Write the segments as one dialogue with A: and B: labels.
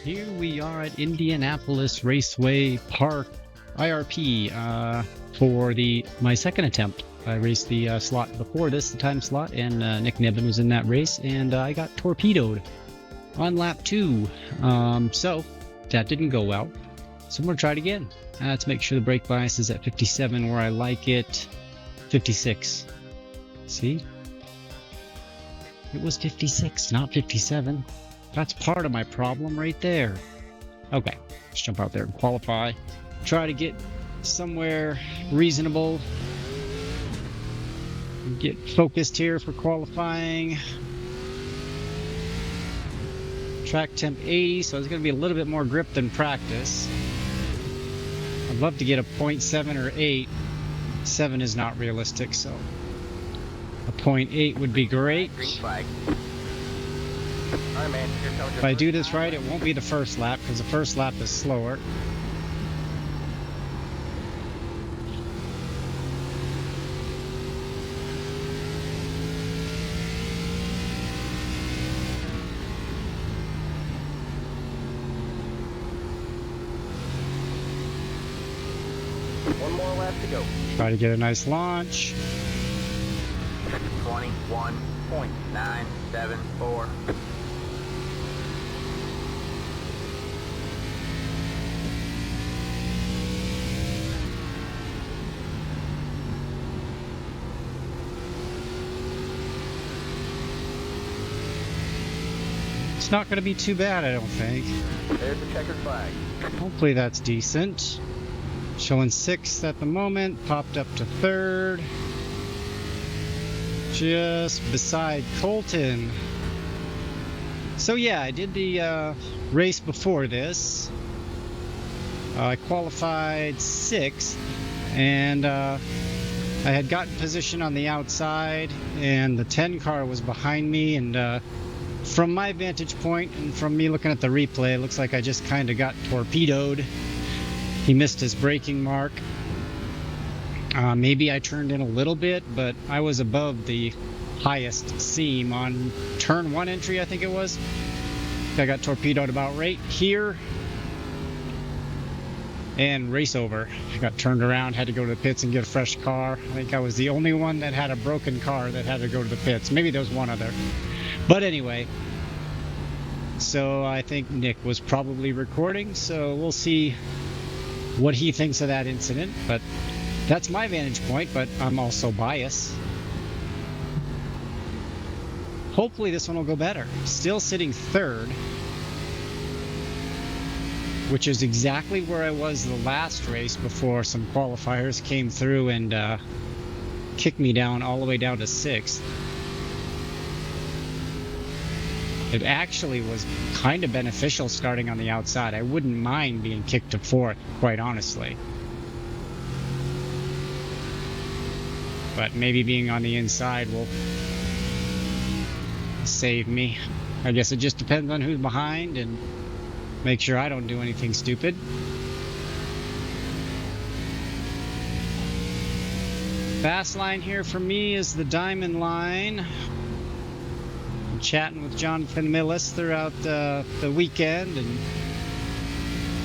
A: Here we are at Indianapolis Raceway Park, IRP, for my second attempt. I raced the slot before this, the time slot, and Nick Nibbin was in that race, and I got torpedoed on lap 2. So that didn't go well. So I'm going to try it again. Let's make sure the brake bias is at 57 where I like it. 56. See? It was 56, not 57. That's part of my problem right there. Okay, let's jump out there and qualify. Try to get somewhere reasonable. Get focused here for qualifying. Track temp 80, so it's going to be a little bit more grip than practice. I'd love to get a 0.7 or 8. 7 is not realistic, so a 0.8 would be great.
B: Green flag. All right, man.
A: If I do this right, it won't be the first lap because the first lap is slower.
B: One more lap to go.
A: Try to get a nice launch.
B: 21.974.
A: It's not going to be too bad, I don't think.
B: There's the checkered flag.
A: Hopefully that's decent. Showing 6th at the moment, popped up to 3rd. Just beside Colton. So yeah, I did the race before this. I qualified 6th, and I had gotten position on the outside, and the 10 car was behind me, and from my vantage point and from me looking at the replay, it looks like I just kind of got torpedoed. He missed his braking mark. Maybe I turned in a little bit, but I was above the highest seam on turn 1 entry, I think it was. I got torpedoed about right here. And race over. I got turned around, had to go to the pits and get a fresh car. I think I was the only one that had a broken car that had to go to the pits. Maybe there was one other. But anyway, so I think Nick was probably recording, so we'll see what he thinks of that incident. But that's my vantage point, but I'm also biased. Hopefully this one will go better. Still sitting 3rd, which is exactly where I was the last race before some qualifiers came through and kicked me down all the way down to 6th. It actually was kind of beneficial starting on the outside. I wouldn't mind being kicked to 4th, quite honestly. But maybe being on the inside will save me. I guess it just depends on who's behind and make sure I don't do anything stupid. Fast line here for me is the diamond line. I'm chatting with Jonathan Millis throughout the weekend, and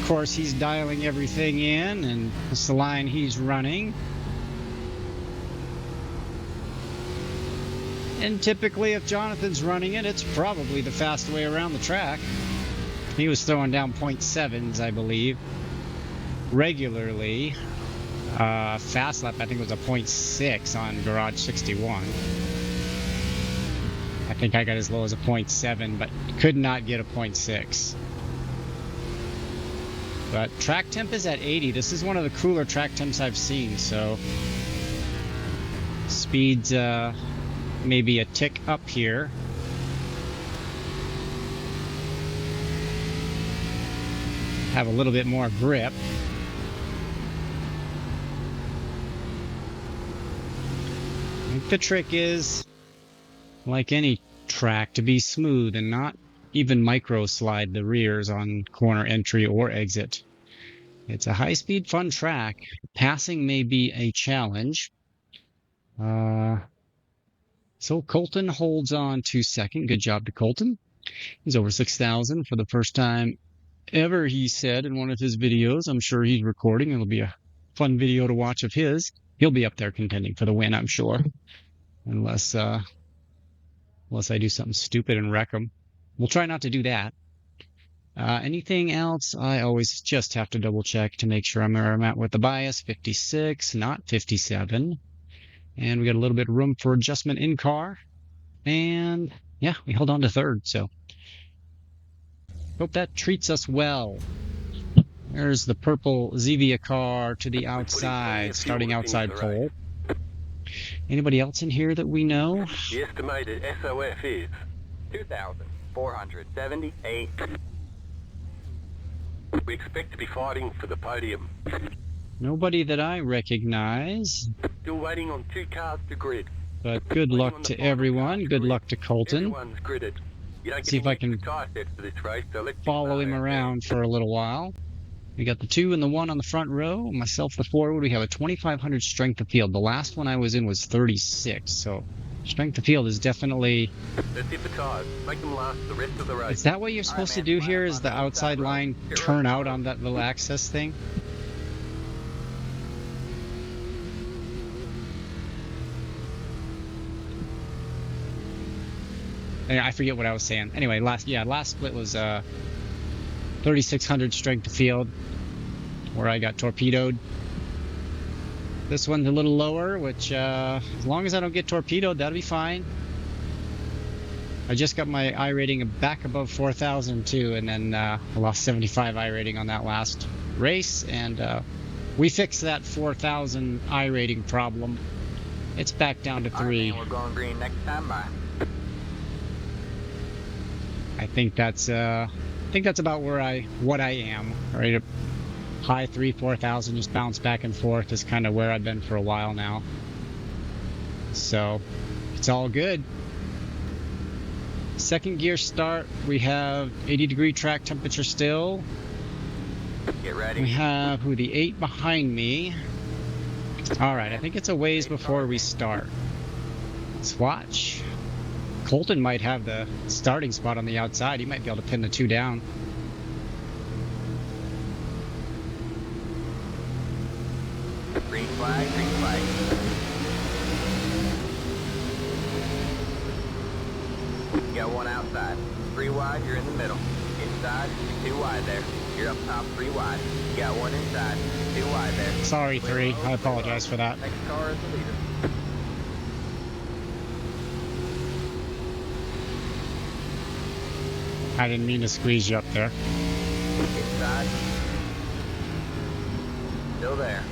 A: of course he's dialing everything in, and it's the line he's running. And typically if Jonathan's running it, it's probably the fast way around the track. He was throwing down 0.7s, I believe, regularly. Fast lap, I think, was a 0.6 on Garage 61. I think I got as low as a 0.7, but could not get a 0.6. But track temp is at 80. This is one of the cooler track temps I've seen, so speed's maybe a tick up here. Have a little bit more grip. I think the trick is, like any track, to be smooth and not even micro slide the rears on corner entry or exit. It's a high-speed, fun track. Passing may be a challenge. So Colton holds on to 2nd. Good job to Colton. He's over 6,000 for the first time ever, he said in one of his videos. I'm sure he's recording. It'll be a fun video to watch of his. He'll be up there contending for the win, I'm sure. Unless I do something stupid and wreck him. We'll try not to do that. Anything else? I always just have to double check to make sure I'm where I'm at with the bias. 56, not 57. And we got a little bit of room for adjustment in car. And yeah, we held on to third, so hope that treats us well. There's the purple Zevia car to the outside, starting outside pole. Anybody else in here that we know?
C: The estimated SOF is
B: 2,478.
C: we expect to be fighting for the podium.
A: Nobody that I recognize.
C: Still waiting on 2 cars to grid.
A: But good luck to everyone. Good luck to Colton.
C: Everyone's gridded. You don't
A: See
C: get
A: if I
C: any
A: can
C: extra tire sets for this race, so let's
A: follow him around for a little while. We got the 2 and the 1 on the front row. Myself, the forward. We have a 2,500 strength of field. The last one I was in was 36. So strength of field is definitely...
C: Let's hit the tires. Make them last the rest of the race.
A: Is that what you're supposed to do here? Is the outside line turn out on that little access thing? I forget what I was saying. Anyway, last split was 3,600 strength of field, where I got torpedoed. This one's a little lower, which as long as I don't get torpedoed, that'll be fine. I just got my I rating back above 4,000 too, and then I lost 75 I rating on that last race, and we fixed that 4,000 I rating problem. It's back down to 3.
B: We're going green next time. Bye.
A: I think that's about what I am. Right, high 4,000, just bounce back and forth is kind of where I've been for a while now. So it's all good. Second gear start. We have 80-degree track temperature still.
B: Get ready.
A: We have the 8 behind me. All right, I think it's a ways before we start. Let's watch. Colton might have the starting spot on the outside. He might be able to pin the 2 down.
B: Green flag, green flag. You got 1 outside. 3 wide, you're in the middle. Inside, you're 2 wide there. You're up top, 3 wide. You got 1 inside, 2 wide there.
A: Sorry, 3. I apologize for that.
B: Next car is the leader.
A: I didn't mean to squeeze you up there.
B: Inside. Still there.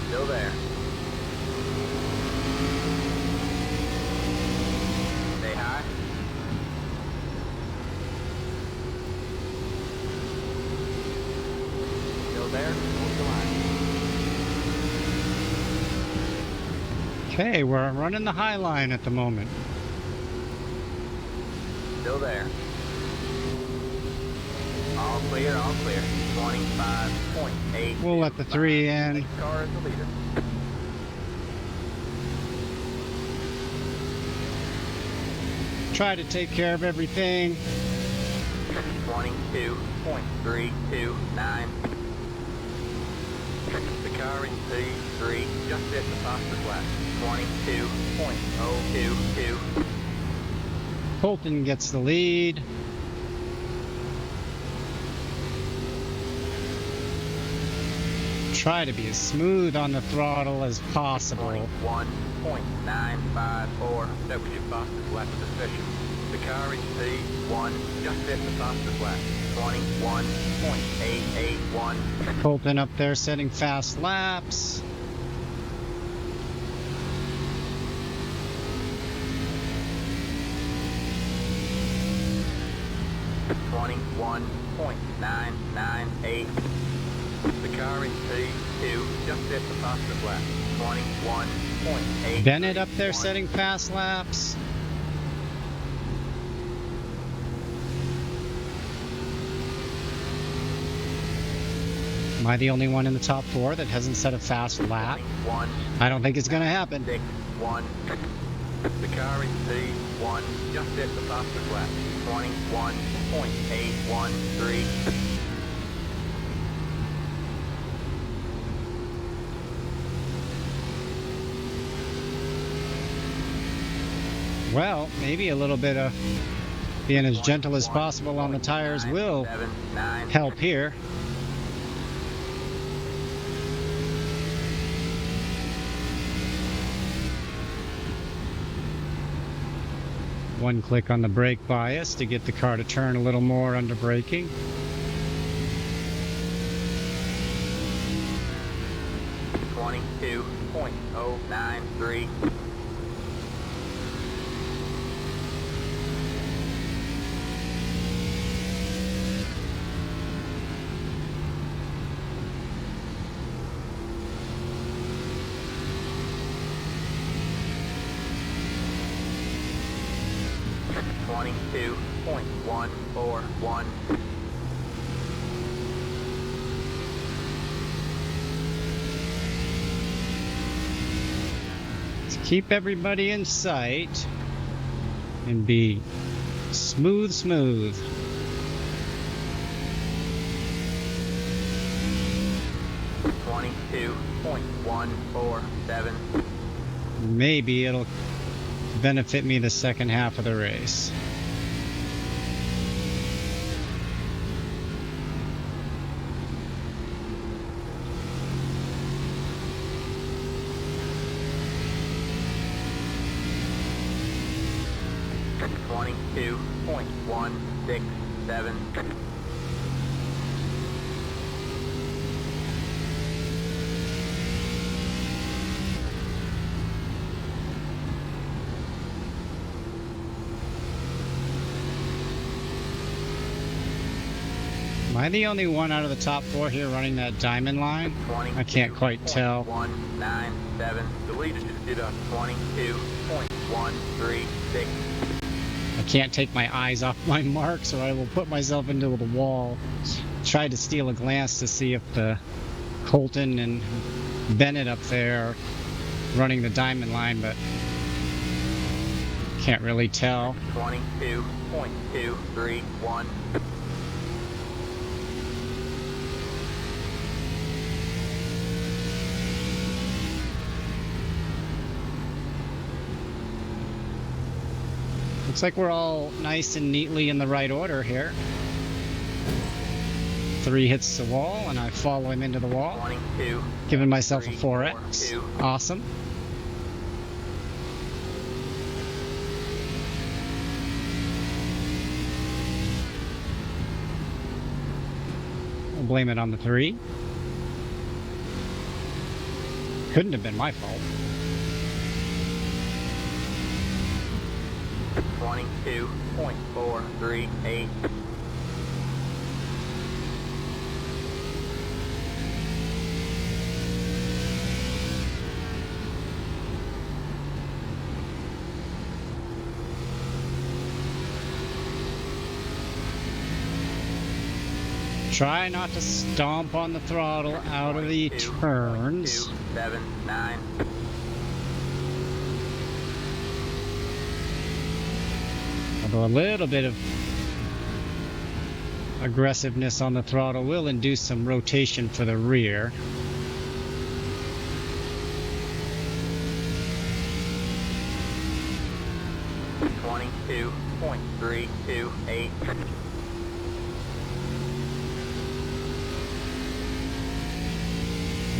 B: Still there. Stay high. Still there. Hold the line.
A: Okay, we're running the high line at the moment.
B: Still there. All clear, all clear. 25.8.
A: We'll let the 3 in.
B: Next car is the leader.
A: Try to take care of everything.
B: 22.329.
C: The car in P3 just set the fastest lap.
B: 22.022.
A: Colton gets the lead. Try to be as smooth on the throttle as possible.
B: 21.954.
C: That was your fastest lap of the session. The car in P1 just set the fastest lap.
B: 21.881.
A: Colton up there setting fast laps.
B: .998.
C: The car in P2
B: Just set the fastest lap. 21.8.
A: Bennett up there setting fast laps. Am I the only one in the top 4 that hasn't set a fast lap? I don't think it's going to happen.
B: 6.1.
C: The car in P
B: 1,
C: Just hit the fastest lap.
B: 21.813.
A: Well, maybe a little bit of being as gentle as possible on the tires will
B: 979.
A: help here. One click on the brake bias to get the car to turn a little more under braking.
B: .093. .141.
A: To keep everybody in sight and be smooth.
B: 22.147.
A: Maybe it'll benefit me the second half of the race.
B: .167.
A: Am I the only one out of the top four here running that diamond line? I can't quite tell.
B: 197.
C: The leader just did a
B: 22.136.
A: I can't take my eyes off my mark, so I will put myself into the wall. Try to steal a glance to see if the Colton and Bennett up there are running the diamond line, but can't really tell.
B: 22.231.
A: Looks like we're all nice and neatly in the right order here. 3 hits the wall, and I follow him into the wall.
B: 22.
A: Giving myself a
B: 3,
A: 4X.
B: 4, 2.
A: Awesome. I'll blame it on the 3. Couldn't have been my fault.
B: 22.438.
A: Try not to stomp on the throttle out of the turns.
B: 279.
A: Although a little bit of aggressiveness on the throttle will induce some rotation for the rear.
B: .328.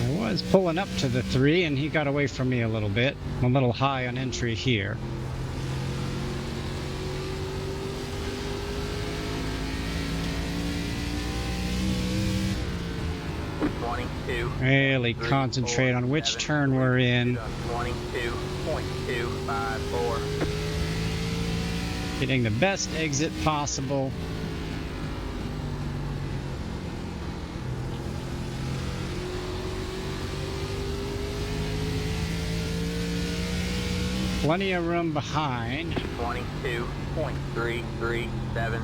A: I was pulling up to the 3 and he got away from me a little bit. I'm a little high on entry here. Really concentrate on which turn we're in.
B: 22.254.
A: Getting the best exit possible. Plenty of room behind.
B: 22.337.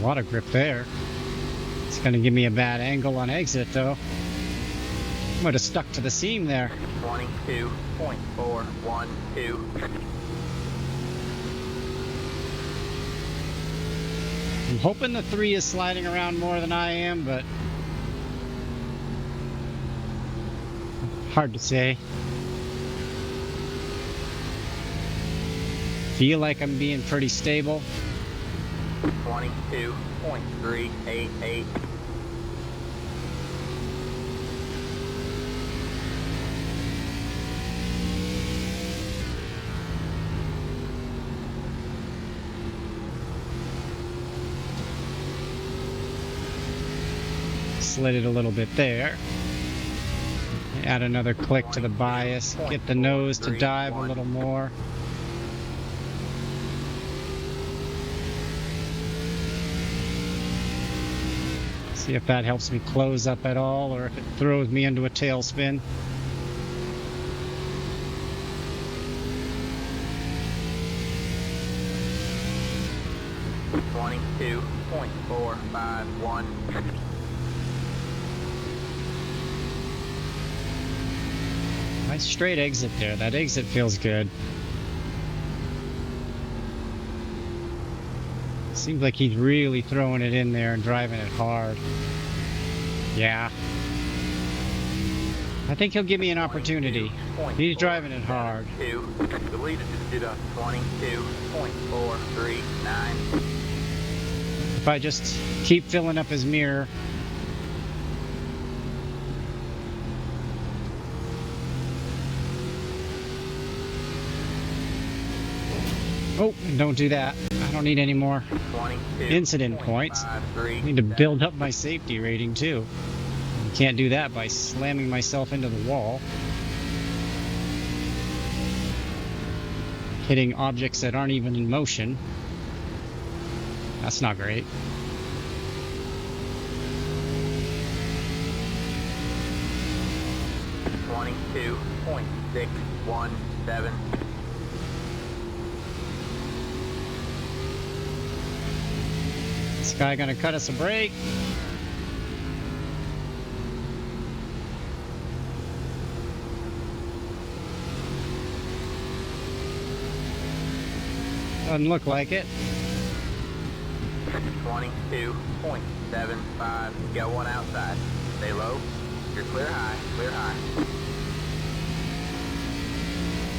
A: A lot of grip there. It's going to give me a bad angle on exit, though. Might have stuck to the seam there.
B: 22.412.
A: I'm hoping the 3 is sliding around more than I am, but hard to say. Feel like I'm being pretty stable.
B: 22.388.
A: Slid it a little bit there. Add another click to the bias. Get the nose to dive a little more. See if that helps me close up at all, or if it throws me into a tailspin.
B: .451.
A: Nice straight exit there. That exit feels good. Seems like he's really throwing it in there and driving it hard. Yeah. I think he'll give me an opportunity. He's driving it hard.
B: The leader just did a 22.439.
A: If I just keep filling up his mirror. Oh, don't do that. I don't need any more incident points. I need to build up my safety rating too. Can't do that by slamming myself into the wall. Hitting objects that aren't even in motion. That's not great.
B: .617.
A: This guy gonna cut us a break. Doesn't look like it.
B: 22.75. Got one outside. Stay low. You're clear high. Clear high.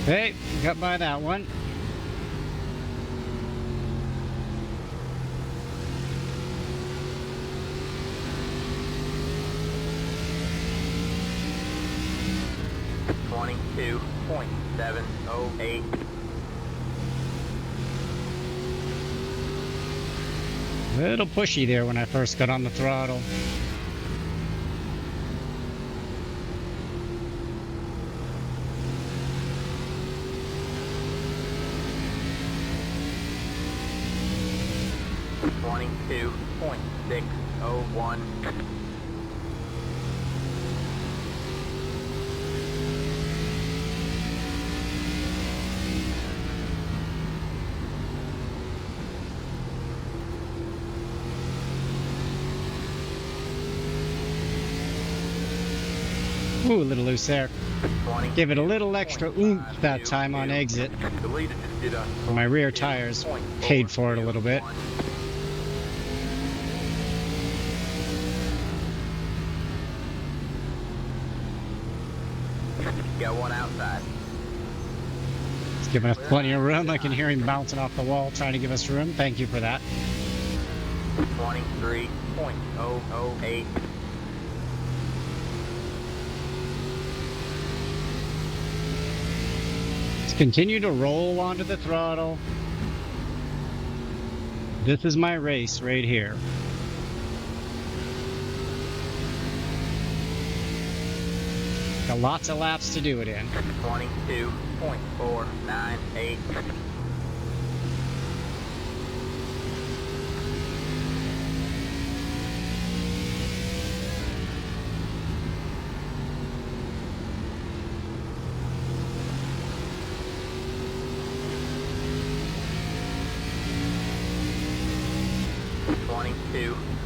A: Hey, got by that one.
B: .708.
A: A little pushy there when I first got on the throttle.
B: .601.
A: Ooh, a little loose there. Give it a little extra oomph that time on exit. My rear tires paid for it a little bit.
B: Got one outside.
A: It's giving us plenty of room. I can hear him bouncing off the wall trying to give us room. Thank you for that.
B: 23.008.
A: Continue to roll onto the throttle. This is my race right here. Got lots of laps to do it in.
B: 22.498.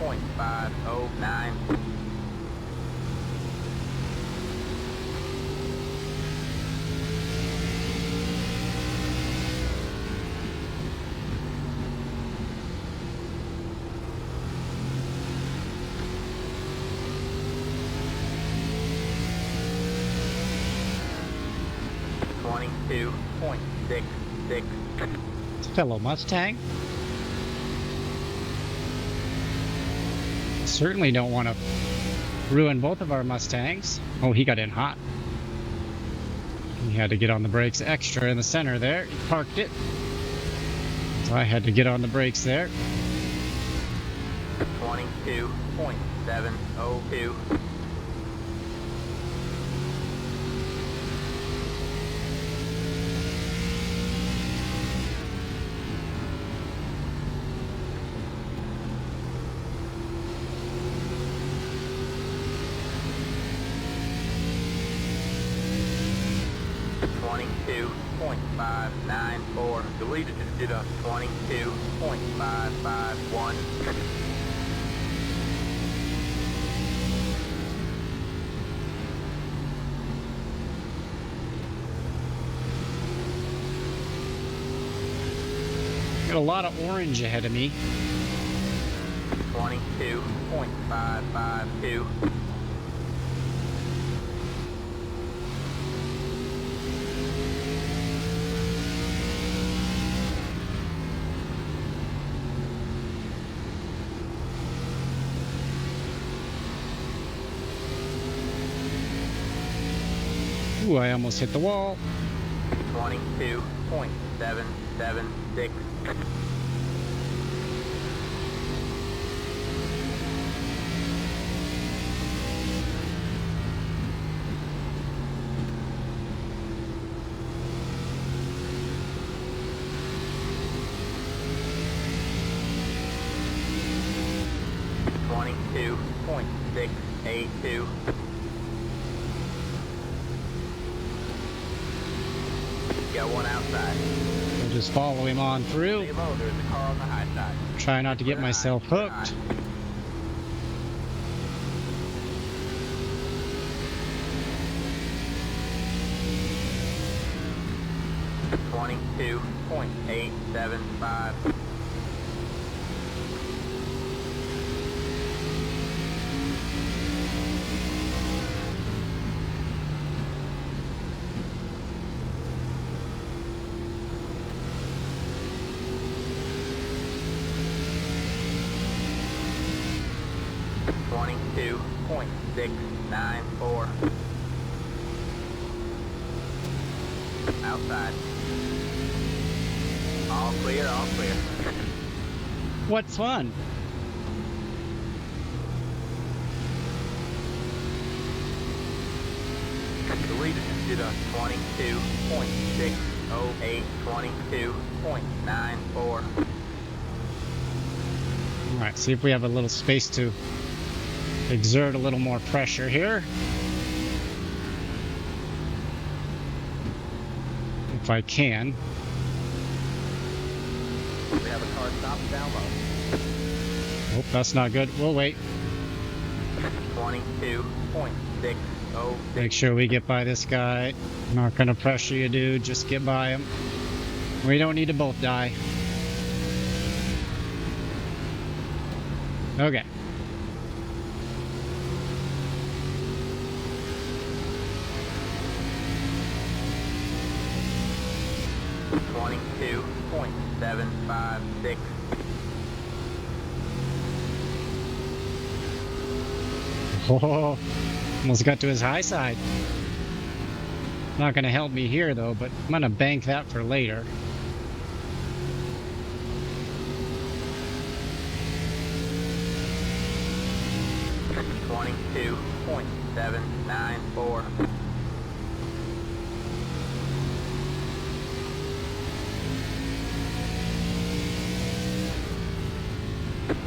B: 22.509. .66.
A: Fellow Mustang. Certainly don't want to ruin both of our Mustangs. Oh, he got in hot. He had to get on the brakes extra in the center there. He parked it. So I had to get on the brakes there.
B: 22.702. .594.
C: Deleted just did a
B: 22.551.
A: Got a lot of orange ahead of me.
B: 22.552.
A: Ooh, I almost hit the wall.
B: 22.776. .682. Got one outside.
A: I'll just follow him on through.
B: Stay low, there's a car on the high side.
A: Try not to get myself hooked.
B: .875. .694. Outside. All clear, all clear.
A: What's fun?
C: Deleted just did a
B: 22.608. 22.94.
A: Alright, see if we have a little space to exert a little more pressure here. If I can.
B: We have a car stopped down low.
A: Oh, that's not good. We'll wait.
B: 22.606.
A: Make sure we get by this guy. I'm not gonna pressure you, dude. Just get by him. We don't need to both die. Okay.
B: .756.
A: Oh, almost got to his high side. Not gonna help me here though, but I'm gonna bank that for later.
B: .794.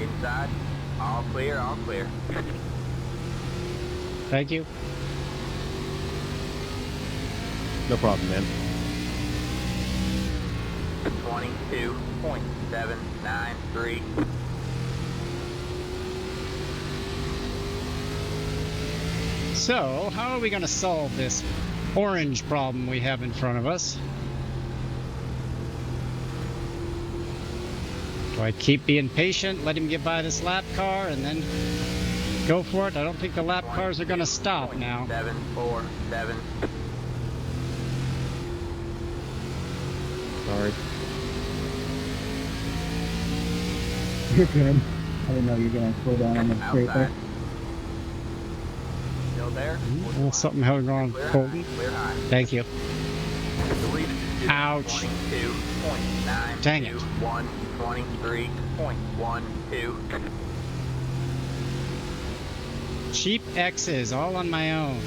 B: Inside. All clear, all clear.
A: Thank you.
D: No problem, man.
B: 22.793.
A: So, how are we going to solve this orange problem we have in front of us? Do I keep being patient, let him get by this lap car, and then go for it? I don't think the lap cars are going to stop now.
B: 747.
D: Sorry.
E: You're good. I didn't know you were going to slow down on the straight
B: Outside.
E: there.
B: Still there?
A: Well, something held on,
B: Clear high.
A: Colton.
B: Clear high.
A: Thank you.
B: Deleted to
A: Ouch.
B: 22.9.
A: Dang it.
B: 23.12.
A: Cheap X's, all on my own.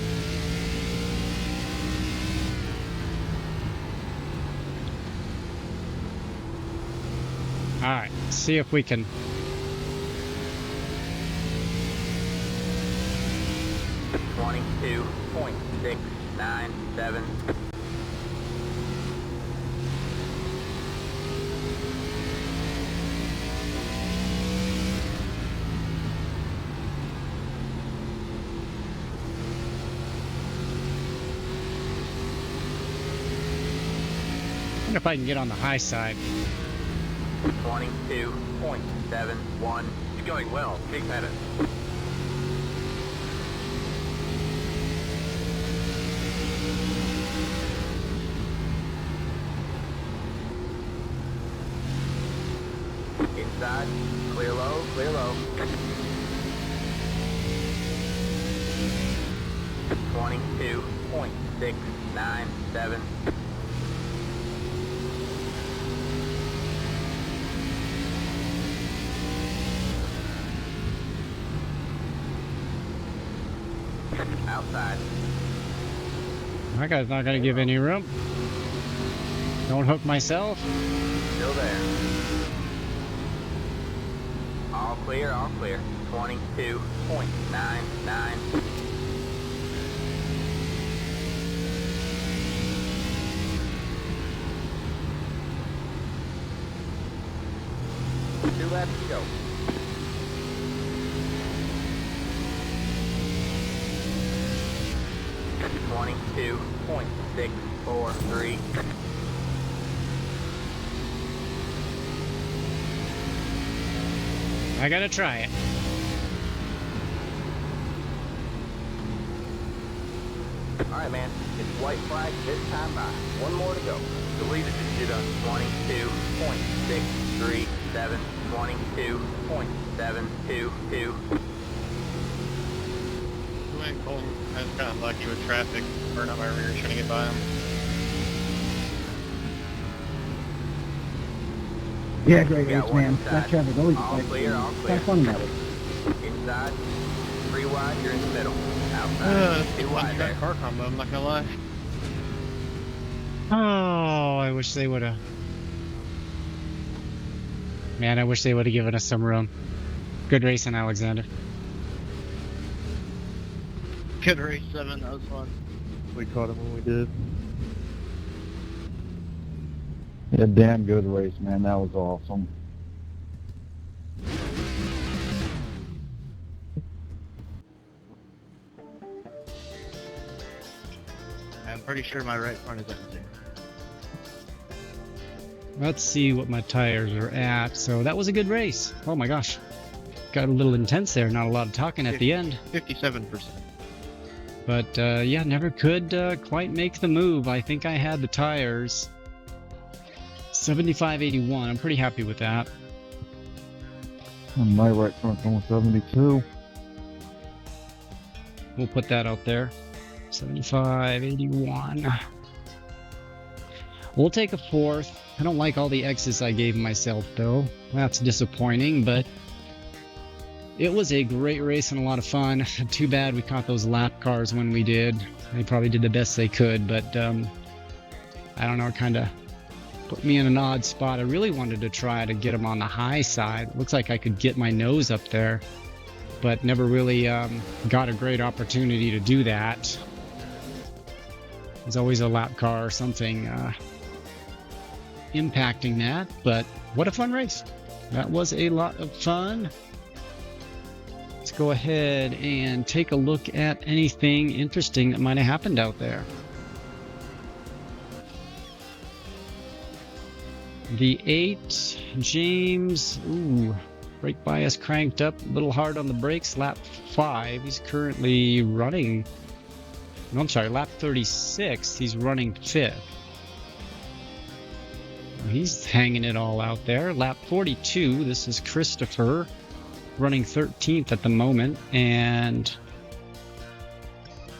A: Alright, see if we can...
B: 22.697.
A: I wonder if I can get on the high side.
B: 22.71.
C: You're going well. Keep at it.
B: Inside. Clear low. Clear low. 22.697. Outside.
A: That guy's not going to give any room. Don't hook myself.
B: Still there. All clear, all clear. 22.99. Two laps to go. .643.
A: I gotta try it.
B: Alright, man. It's white flag this time by. One more to go. Deleted the shit on 22.637. 22.722.
D: Colton, I was kind of lucky with traffic. Burn out my rear trying to get by him.
E: Yeah, great
B: Got
E: race,
B: one
E: man.
B: inside.
E: That traffic always
B: All
E: excites
B: clear,
E: me.
B: all
E: It's
B: clear.
E: kind of fun that way.
B: Inside. 3 wide, you're in the middle. Outside. 2 wide there.
D: Car combo, I'm not gonna lie.
A: Oh, I wish they would have. Man, I wish they would have given us some room. Good racing, Alexander.
D: Good race 7, that was fun. We caught him when we did.
F: Yeah, damn good race, man. That was awesome.
D: I'm pretty sure my right front is empty.
A: Let's see what my tires are at. So that was a good race. Oh my gosh. Got a little intense there. Not a lot of talking at the end.
D: 57%.
A: But yeah, never could quite make the move. I think I had the tires. 75.81. I'm pretty happy with that.
F: And my right front's on 72.
A: We'll put that out there. 75.81. We'll take a 4th. I don't like all the X's I gave myself, though. That's disappointing, but it was a great race and a lot of fun. Too bad we caught those lap cars when we did. They probably did the best they could, but I don't know, it kind of put me in an odd spot. I really wanted to try to get them on the high side. Looks like I could get my nose up there, but never really got a great opportunity to do that. There's always a lap car or something impacting that, but what a fun race. That was a lot of fun. Let's go ahead and take a look at anything interesting that might have happened out there. The 8, James, ooh, brake bias cranked up, a little hard on the brakes, lap 5. He's currently running, no, I'm sorry, lap 36, he's running 5th. He's hanging it all out there. Lap 42, this is Christopher, running 13th at the moment, and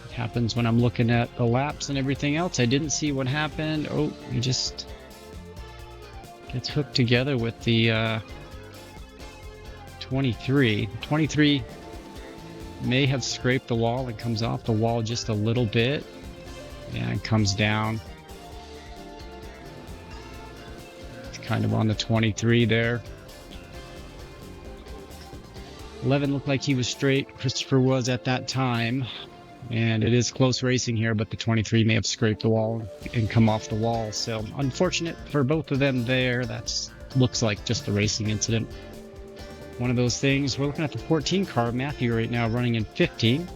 A: it happens when I'm looking at the laps and everything else. I didn't see what happened. Oh, he just gets hooked together with the 23. 23 may have scraped the wall and comes off the wall just a little bit and comes down. It's kind of on the 23 there. 11 looked like he was straight. Christopher was at that time. And it is close racing here, but the 23 may have scraped the wall and come off the wall. So unfortunate for both of them there. That's looks like just a racing incident. One of those things. We're looking at the 14 car. Matthew right now running in 15.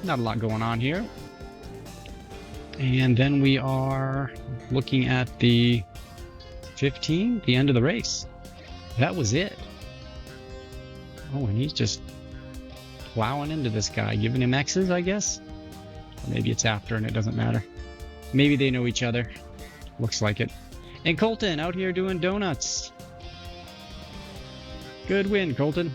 A: Not a lot going on here. And then we are looking at the 15, the end of the race. That was it. Oh, and he's just plowing into this guy, giving him X's, I guess. Or maybe it's after and it doesn't matter. Maybe they know each other. Looks like it. And Colton out here doing donuts. Good win, Colton.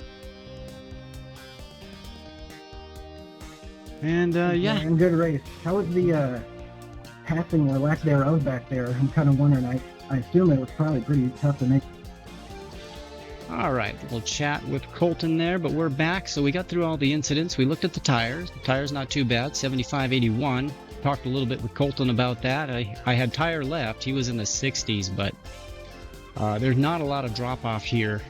A: And yeah.
E: And good race. How was the passing or lack thereof back there? I'm kind of wondering. I assume it was probably pretty tough to make.
A: All right, we'll chat with Colton there, but we're back. So we got through all the incidents. We looked at the tires. The tires not too bad, 75/81. Talked a little bit with Colton about that. I had tire left. He was in the 60s, but there's not a lot of drop off here,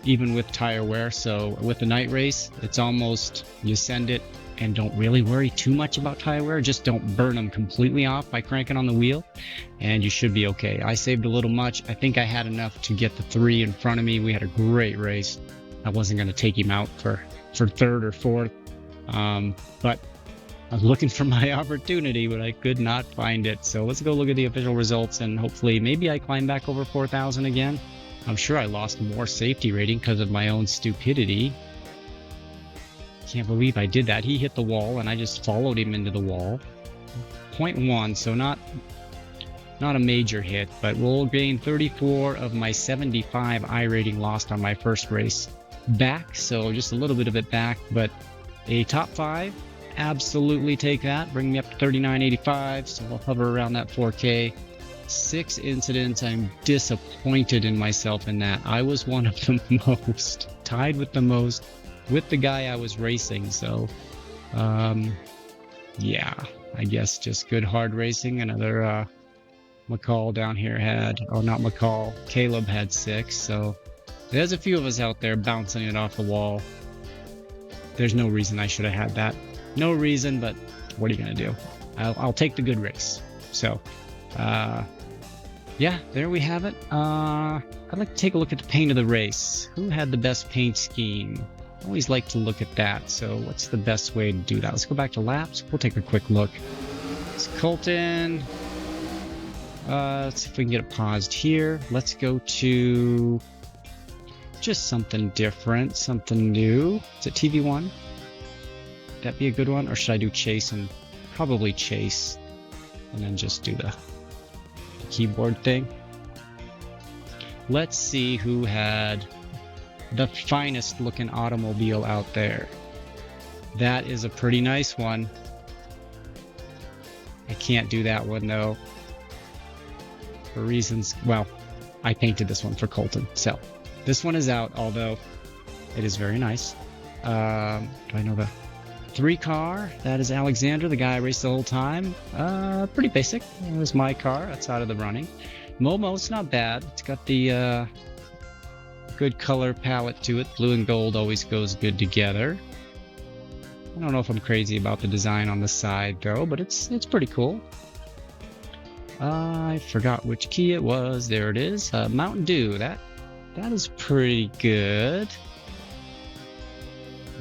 A: even with tire wear. So with the night race, it's almost you send it and don't really worry too much about tire wear. Just don't burn them completely off by cranking on the wheel, and you should be okay. I saved a little much. I think I had enough to get the 3 in front of me. We had a great race. I wasn't going to take him out for 3rd or 4th, but I was looking for my opportunity, but I could not find it. So let's go look at the official results, and hopefully maybe I climb back over 4,000 again. I'm sure I lost more safety rating because of my own stupidity. Can't believe I did that. He hit the wall and I just followed him into the wall. 0.1, so not a major hit, but we'll gain 34 of my 75 I rating lost on my first race back, so just a little bit of it back, but a top 5, absolutely take that. Bring me up to 39.85, so we'll hover around that 4K. 6 incidents. I'm disappointed in myself in that. I was one of the most, tied with the most, with the guy I was racing. So yeah, I guess just good hard racing. Another McCall down here had, oh not McCall, Caleb had 6. So there's a few of us out there bouncing it off the wall. There's no reason I should have had that. No reason, but what are you gonna do? I'll take the good race. So yeah, there we have it. I'd like to take a look at the paint of the race. Who had the best paint scheme? I always like to look at that. So what's the best way to do that? Let's go back to laps. We'll take a quick look. It's Colton. Let's see if we can get it paused here. Let's go to just something different, something new. Is it TV1? Would that be a good one? Or should I do chase and probably chase and then just do the keyboard thing? Let's see who had the finest looking automobile out there. That is a pretty nice one. I can't do that one though, for reasons, well, I painted this one for Colton, so this one is out, although it is very nice. Do I know the 3 car? That is Alexander, the guy I raced the whole time. Pretty basic. It was my car. That's out of the running. Momo, it's not bad. It's got the good color palette to it. Blue and gold always goes good together. I don't know if I'm crazy about the design on the side though, but it's pretty cool. I forgot which key it was. There it is. Mountain Dew. That is pretty good.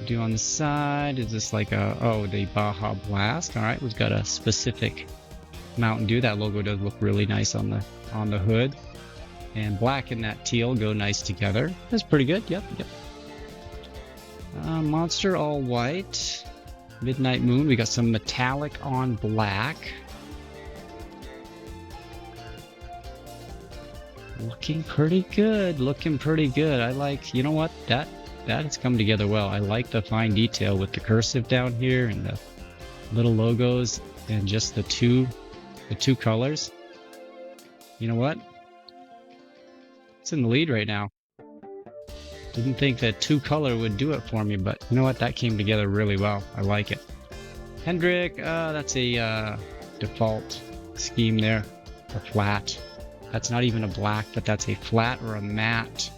A: Do on the side, is this like a, oh, the Baja Blast. All right, we've got a specific Mountain Dew. That logo does look really nice on the hood. And black and that teal go nice together. That's pretty good. Yep. Monster all white. Midnight Moon. We got some metallic on black. Looking pretty good. I like, you know what? That has come together well. I like the fine detail with the cursive down here and the little logos and just the two colors. You know what? It's in the lead right now. Didn't think that 2-color would do it for me, but you know what? That came together really well. I like it. Hendrick, that's a default scheme there. A flat. That's not even a black, but that's a flat or a matte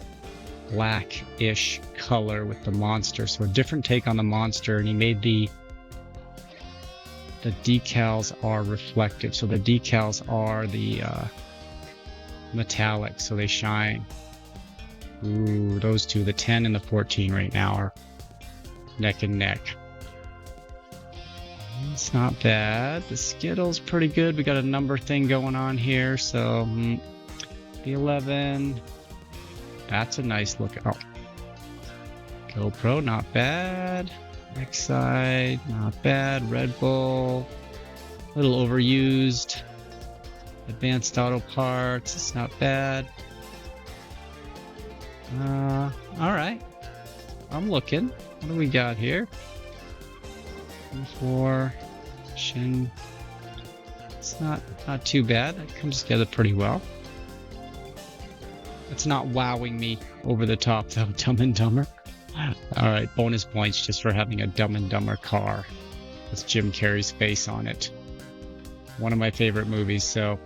A: black-ish color with the monster. So a different take on the monster, and he made the decals are reflective. So the decals are the metallic, so they shine. Ooh, those two, the 10 and the 14 right now are neck and neck. It's not bad. The Skittle's pretty good. We got a number thing going on here, so the 11. That's a nice look. Oh, GoPro, not bad. Next side, not bad. Red Bull, a little overused. Advanced Auto Parts, it's not bad. All right. I'm looking. What do we got here? 4 Shin. It's not too bad. That comes together pretty well. It's not wowing me over the top though. Dumb and Dumber. All right, bonus points just for having a Dumb and Dumber car with Jim Carrey's face on it. One of my favorite movies, so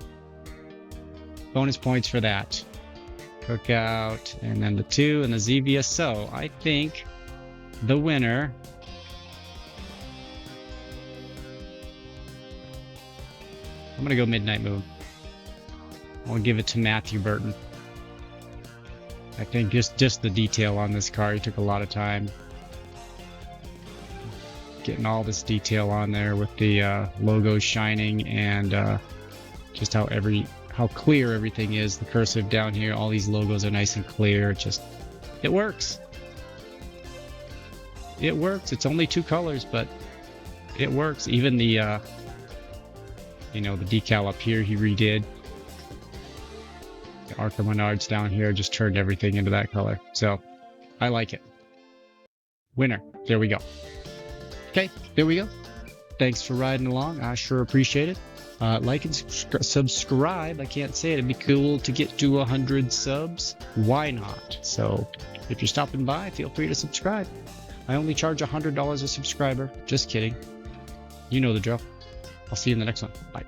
A: bonus points for that. Cookout, and then the 2 and the Zevia. So I think the winner I'm gonna go Midnight Moon. I'll give it to Matthew Burton. I think just the detail on this car, he took a lot of time getting all this detail on there with the logo shining and just how clear everything is. The cursive down here, all these logos are nice and clear. It works. It works. It's only 2 colors, but it works. Even the the decal up here he redid. The ARCA Menards down here just turned everything into that color. So I like it. Winner. There we go. Okay, there we go. Thanks for riding along. I sure appreciate it. Like and subscribe. I can't say it. It'd be cool to get to 100 subs. Why not? So if you're stopping by, feel free to subscribe. I only charge $100 a subscriber. Just kidding. You know the drill. I'll see you in the next one. Bye.